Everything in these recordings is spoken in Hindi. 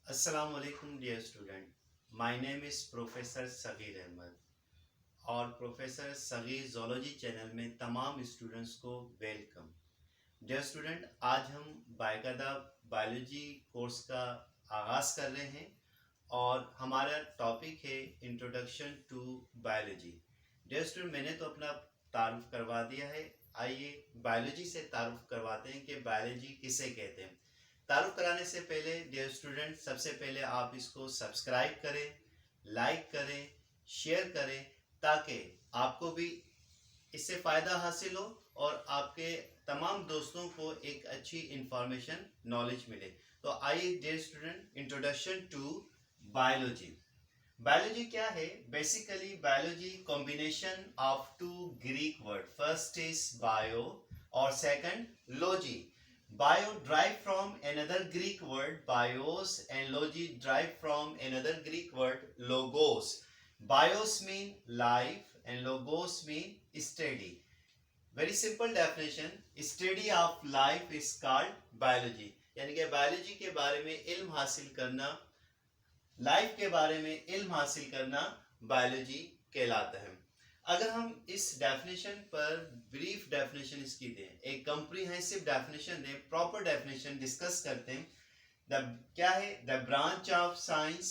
Assalamualaikum dear student. My name is Professor Sagir Ahmed और प्रोफेसर सगीर जोलॉजी चैनल में तमाम स्टूडेंट्स को वेलकम। डियर स्टूडेंट, आज हम बाकायदा बायोलॉजी कोर्स का आगाज़ कर रहे हैं और हमारा टॉपिक है introduction to biology. Dear student, मैंने तो अपना तारुफ करवा दिया है। आइए बायोलॉजी से तारुफ करवाते हैं कि बायोलॉजी किसे कहते हैं। तारुफ कराने से पहले डियर स्टूडेंट, सबसे पहले आप इसको सब्सक्राइब करें, लाइक करें, शेयर करें, ताकि आपको भी इससे फ़ायदा हासिल हो और आपके तमाम दोस्तों को एक अच्छी इंफॉर्मेशन नॉलेज मिले। तो आइए dear student, introduction to biology. Biology क्या है? Basically biology combination of to Greek word, first is bio और second logy. Bio derived from another Greek word bios and logi derived from another Greek word logos. Bios mean life and logos mean study. Very simple definition, study of life is called biology. यानी कि बायोलॉजी के बारे में इल्म हासिल करना, लाइफ के बारे में इल्म हासिल करना बायोलॉजी कहलाता है। अगर हम इस डेफिनेशन पर ब्रीफ डेफिनेशन इसकी दें, एक कंप्रीहेंसिव डेफिनेशन दें, प्रॉपर डेफिनेशन डिस्कस करते हैं। क्या है? The branch of science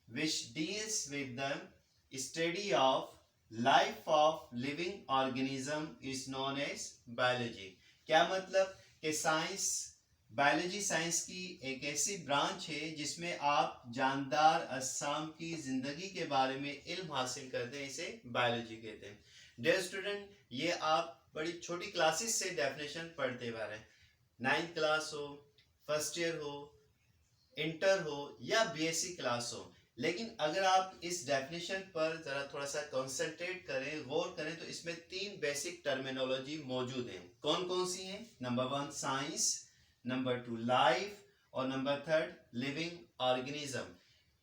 which deals with the study of life of living organism is known as biology. क्या मतलब कि साइंस, बायोलॉजी साइंस की एक ऐसी ब्रांच है जिसमें आप जानदार अजसाम की जिंदगी के बारे में इल्म हासिल करते हैं, इसे बायोलॉजी कहते हैं। डियर स्टूडेंट, ये आप बड़ी छोटी क्लासेस से डेफिनेशन पढ़ते हुए आ रहे हैं, 9th क्लास हो, फर्स्ट ईयर हो, इंटर हो या बीएससी क्लास हो, लेकिन अगर आप इस डेफिनेशन पर जरा थोड़ा सा कंसंट्रेट करें, गौर करें, तो इसमें 3 बेसिक टर्मिनोलॉजी मौजूद हैं। कौन कौन सी हैं? नंबर 1 साइंस, नंबर 2 लाइफ और नंबर 3 लिविंग ऑर्गेनिज्म।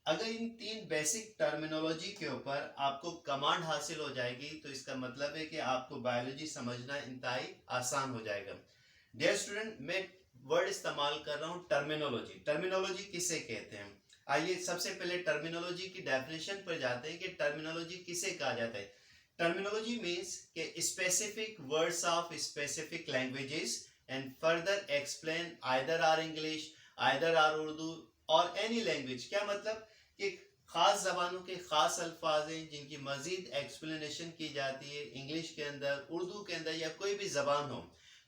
अगर इन 3 बेसिक टर्मिनोलॉजी के ऊपर आपको कमांड हासिल हो जाएगी तो इसका मतलब है कि आपको बायोलॉजी समझना इंतहाई आसान हो जाएगा। डियर स्टूडेंट, मैं वर्ड इस्तेमाल कर रहा हूँ टर्मिनोलॉजी। टर्मिनोलॉजी किसे कहते हैं? आइए सबसे पहले टर्मिनोलॉजी की डेफिनेशन पर जाते हैं कि टर्मिनोलॉजी किसे कहा जाता है। टर्मिनोलॉजी मीन्स के specific words of specific languages and further explain either are English, either are Urdu or any language। क्या मतलब कि खास जबानों के खास अल्फाज हैं जिनकी मजीद एक्सप्लेनेशन की जाती है इंग्लिश के अंदर, उर्दू के अंदर या कोई भी जबान हो।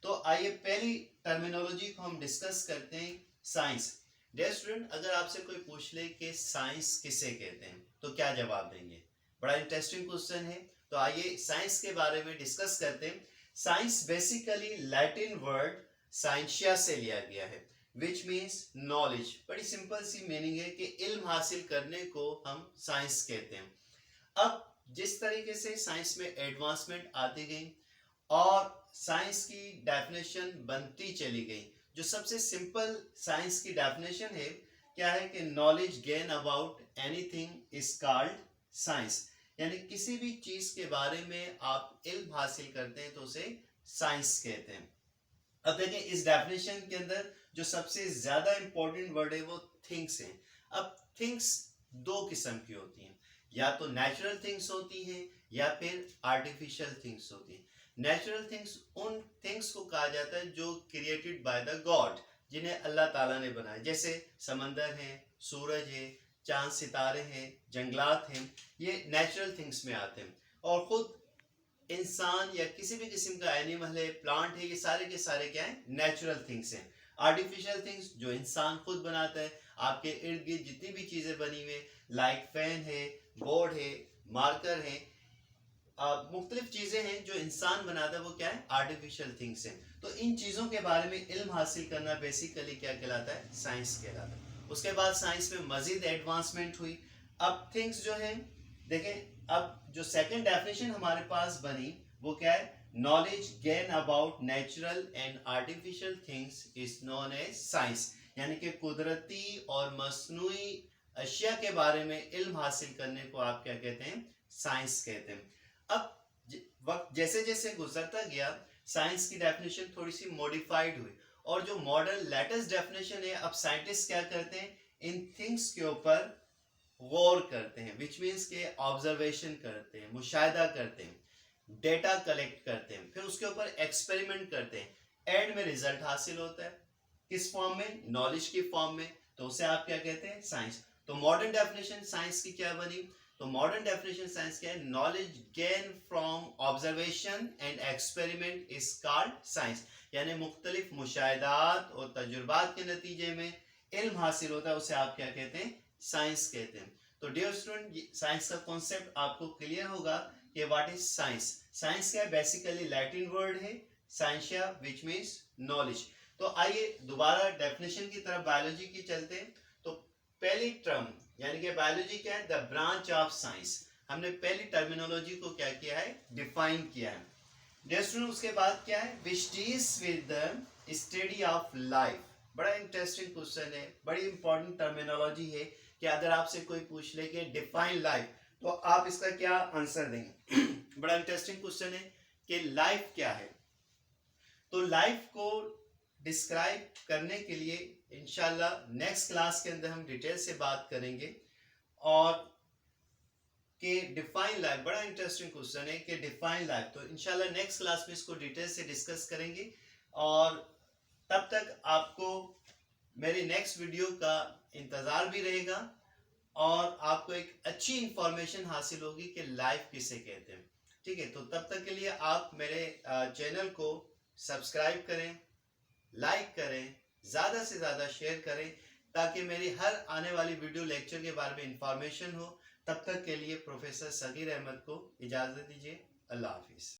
तो आइए पहली टर्मिनोलॉजी को हम डिस्कस करते हैं, साइंस। डियर स्टूडेंट, अगर आपसे कोई पूछ ले कि साइंस किसे कहते हैं तो क्या जवाब देंगे? बड़ा इंटरेस्टिंग क्वेश्चन है। तो आइए साइंस के बारे में डिस्कस करते हैं। Science basically Latin word scientia से लिया गया है, विच मीन्स नॉलेज। बड़ी सिंपल सी मीनिंग है कि इल्म हासिल करने को हम साइंस कहते हैं। अब जिस तरीके से साइंस में एडवांसमेंट आती गई और साइंस की डेफिनेशन बनती चली गई, जो सबसे सिंपल साइंस की डेफिनेशन है क्या है कि knowledge gain about anything is called science. यानी किसी भी चीज के बारे में आप इल्म हासिल करते हैं तो उसे साइंस कहते हैं। अब देखें इस डेफिनेशन के अंदर जो सबसे ज्यादा इंपॉर्टेंट वर्ड है वो थिंग्स है। अब थिंग्स 2 किस्म की होती हैं, या तो नेचुरल थिंग्स होती हैं या फिर आर्टिफिशियल थिंग्स होती हैं। नेचुरल थिंग्स उन थिंग्स को कहा जाता है जो क्रिएटेड बाय द गॉड, जिन्हें अल्लाह ताला ने बनाया, जैसे समंदर है, सूरज है, चांद सितारे हैं, जंगलात हैं, ये नेचुरल थिंग्स में आते हैं। और खुद इंसान या किसी भी किस्म का एनिमल है, प्लांट है, ये सारे के सारे क्या है? नेचुरल थिंग्स हैं। आर्टिफिशियल थिंग्स जो इंसान खुद बनाता है, आपके इर्द गिर्द जितनी भी चीजें बनी हुई, लाइक फैन है, बोर्ड है, मार्कर है, मुख्तलिफ चीजें हैं जो इंसान बनाता है, वो क्या है? आर्टिफिशियल थिंग्स हैं। तो इन चीजों के बारे में इल्म हासिल करना बेसिकली क्या कहलाता है? साइंस कहलाता है। उसके बाद साइंस में मजीद एडवांसमेंट हुई। अब थिंग्स जो है, देखें अब जो सेकंड डेफिनेशन हमारे पास बनी वो क्या है? Knowledge gain about natural and artificial things is known as science. यानी कि कुदरती और मसनूई अशिया के बारे में इल्म हासिल करने को आप क्या कहते हैं? साइंस कहते हैं। अब वक्त जैसे जैसे गुजरता गया, साइंस की डेफिनेशन थोड़ी सी मॉडिफाइड हुई और जो मॉडर्न लेटेस्ट डेफिनेशन है, अब साइंटिस्ट क्या करते हैं? इन थिंग्स के ऊपर गौर करते हैं, विच मीन्स के ऑब्जर्वेशन करते हैं, मुशाहिदा करते हैं, डेटा कलेक्ट करते हैं, फिर उसके ऊपर एक्सपेरिमेंट करते हैं, एंड में रिजल्ट हासिल होता है। किस फॉर्म में? नॉलेज की फॉर्म में। तो उसे आप क्या कहते हैं? साइंस। तो मॉडर्न डेफिनेशन साइंस की क्या बनी? तो मॉडर्न डेफिनेशन साइंस क्या है? Knowledge gain from observation and experiment is called science. यानी मुख्तलिफ मुशाहिदात और तजुर्बात के नतीजे में इल्म हासिल होता है, उसे आप क्या कहते हैं? साइंस कहते हैं। तो डियर स्टूडेंट, साइंस का कॉन्सेप्ट आपको क्लियर होगा कि व्हाट इज साइंस। साइंस क्या है? बेसिकली लैटिन वर्ड है साइंसिया, विच मीन्स नॉलेज। तो आइए दोबारा डेफिनेशन की तरफ बायोलॉजी की चलते हैं। तो पहली टर्म यानी कि बायोलॉजी क्या है? The branch of science. हमने पहली टर्मिनोलॉजी को क्या किया है? डिफाइन किया है। डियर स्टूडेंट, उसके बाद क्या है? विच deals with the study of life. बड़ा इंटरेस्टिंग क्वेश्चन है, बड़ी इंपॉर्टेंट टर्मिनोलॉजी है कि अगर आपसे कोई पूछ ले कि डिफाइन लाइफ, तो आप इसका क्या आंसर देंगे? बड़ा इंटरेस्टिंग क्वेश्चन है कि लाइफ क्या है। तो लाइफ को डिस्क्राइब करने के लिए इंशाल्लाह नेक्स्ट क्लास के अंदर हम डिटेल से बात करेंगे। और कि डिफाइन लाइफ, बड़ा इंटरेस्टिंग क्वेश्चन है कि डिफाइन लाइफ, तो इंशाल्लाह नेक्स्ट क्लास में इसको डिटेल से डिस्कस करेंगे। और तब तक आपको मेरी नेक्स्ट वीडियो का इंतज़ार भी रहेगा और आपको एक अच्छी इंफॉर्मेशन हासिल होगी कि लाइफ किसे कहते हैं। ठीक है, तो तब तक के लिए आप मेरे चैनल को सब्सक्राइब करें, लाइक करें, ज़्यादा से ज़्यादा शेयर करें, ताकि मेरी हर आने वाली वीडियो लेक्चर के बारे में इंफॉर्मेशन हो। तब तक के लिए प्रोफेसर सगीर अहमद को इजाज़त दीजिए। अल्लाह हाफिज़।